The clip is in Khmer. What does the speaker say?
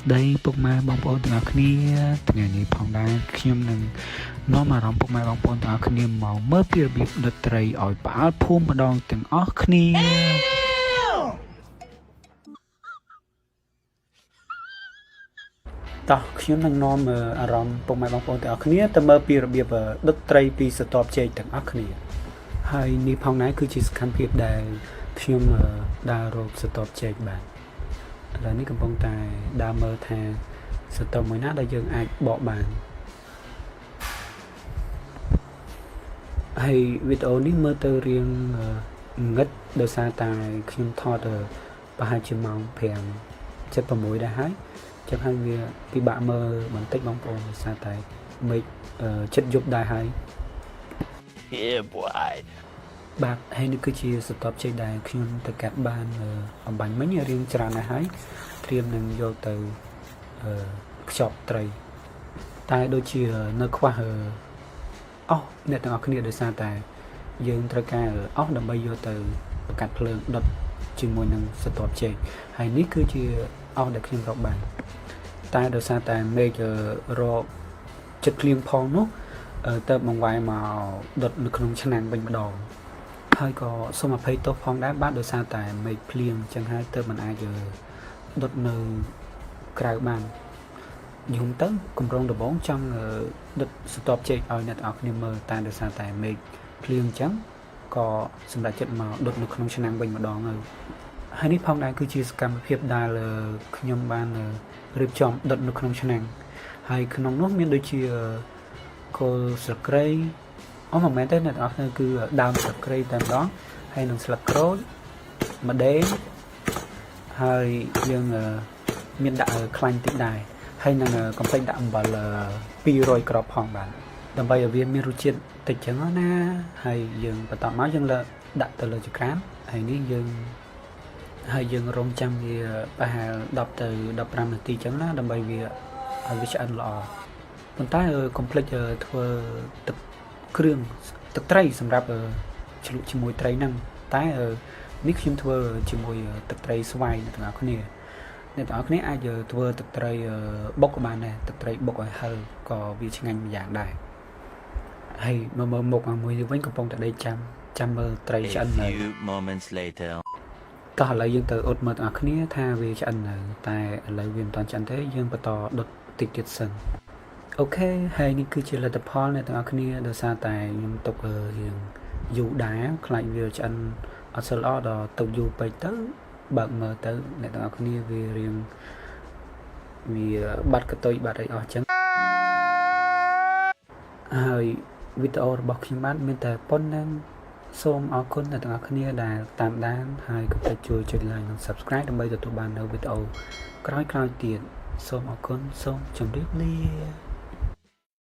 ស្ដីពុកម៉ែបងប្អូនទាំងអស់គ្នាថ្ងៃនេះផងដែរខ្ញុំនឹងនាំអារម្មណ៍ពុកម៉ែបងប្អូនទាំងអស់គ្នាមកមើលពីរបៀបដុតត្រីឲ្យផ្អើលភូមិម្ដងទាំងអស់គ្នាតោះខ្ញុំនឹងនាំអារម្មណ៍ពុកម៉ែបងប្អូនទាំងអស់គ្នាទៅមើលពីរបៀបដុតត្រីពីស្រទាប់ចេកទាំងអស់គ្នាហើយនេះផងដែរគឺជាសកម្មភាពដែលខ្ញុំដើររកស្រទាប់ចេកបានឥឡូវនេះកំពុងតែដើរមើលថាស្រទាប់មួយណាដែលយើងអាចបកបានហើយវីដេអូនេះមើលទៅរៀងងឹតដោយសារតែខ្ញុំថតប្រហែលជាម៉ោង 5:76 ដែរហើយចឹងហើយវាពិបាកមើលបន្តិចបងប្អូនដោយសារតែមេឃចិត្តយប់ដែរហើយបាទហើយនេះគឺជាស្រទាប់ចេកដែលខ្ញុំទៅកាត់បានអំបញ្ញមិញរៀងច្រើនណាស់ហើយត្រៀមនឹងយកទៅខ្ចប់ត្រីតែដូចជានៅខ្វះអស់អ្នកទាំងអស់គ្នាដោយសារតែយើងត្រូវការអស់ដើម្បីយកទៅបង្កាត់ភ្លើងដុតជាមួយនឹងស្រទាប់ចេកហើយនេះគឺជាអស់ដែលខ្ញុំរកបានតែដោយសារតែមេឃរកចិត្តភ្លៀងផងនោះទៅបង្វែរមកដុតនៅក្នុងឆ្នាំងវិញម្ដងហើយក៏សូមអភ័យទោសផងដែរបាទដោយសារតែមេឃភ្លៀងចឹងហើយទៅមិនអាចដុតនៅក្រៅបានយំទៅកម្រងដំបងចង់ដុតស្រទាប់ចេកឲ្យអ្នកទាំងអស់គ្នាមើលតែដោយសារតែមេឃភ្លៀងចឹងក៏សម្រាប់ចិត្តមកដុតនៅក្នុងឆ្នាំងវិញម្ដងហើយនេះផងដែរគឺជាសកម្មភាពដែលខ្ញុំបានរៀបចំដុតនៅក្នុងឆ្នាំងហើយក្នុងនោះមានដូចជាគល់ស្លឹកគ្រៃមិនមែនទេអ្នកទាំងអស់គ្នាគឺដើមស្លឹកគ្រៃតែម្ដងហើយនឹងស្លឹកក្រូចម្ដេងហើយយើងមានដាក់ខ្លាញ់តិចដែរហើយនឹងកំភ្លេចដាក់អំបិល200 គ្រាប់ផងបាទដើម្បីឲ្យវាមានរសជាតិតិចចឹងណាហើយយើងបន្តមកយើងដាក់ទៅលើចង្ក្រានហើយនេះយើងរងចាំវាប្រហែល10ទៅ15នាទីចឹងណាដើម្បីវាឲ្យវាឆ្អិនល្អប៉ុន្តែកុំភ្លេចធ្វើទឹកគ្រឿងទឹកត្រីសម្រាប់ជ្រលក់ជាមួយត្រីហ្នឹងតែនេះខ្ញុំធ្វើជាមួយទឹកត្រីស្វាយអ្នកទាំងអស់គ្នាអាចធ្វើទឹកត្រីបុកក៏បានដែរទឹកត្រីបុកឲ្យហឹរក៏វាឆ្ងាញ់មួយយ៉ាងដែរហើយមើលមុខមួយវិញកំពុងតែដេកចាំមើលត្រីឆ្អិននៅតោះឥឡូវយើងទៅអ៊ុតមើលទាំងអស់គ្នាថាវាឆ្អិននៅតែឥឡូវវាមិនតាន់ឆ្អិនទេយើងបន្តដុតតិចទៀតសិនអូខេហើយនេះគឺជាលទ្ធផលអ្នកទាំងអស់គ្នាដោយសារតែខ្ញុំទុករៀងយូរដែរខ្លាចវាឆ្អិនអត់សូវល្អដល់ទុកយូរពេកទៅបើកមើលទៅអ្នកទាំងអស់គ្នាវារៀងវាបាត់កតុយបាត់អីអស់ចឹងហើយវីដេអូរបស់ខ្ញុំបានមានតែប៉ុណ្្នឹងសូមអរគុណអ្នកទាំងអស់គ្នាដែលតាមដានហើយកុំភ្លេចជួយចុច like និង subscribe ដើម្បីទទួលបាននូវវីដេអូក្រោយៗទៀតសូមអរគុណសូមជម្រាបលា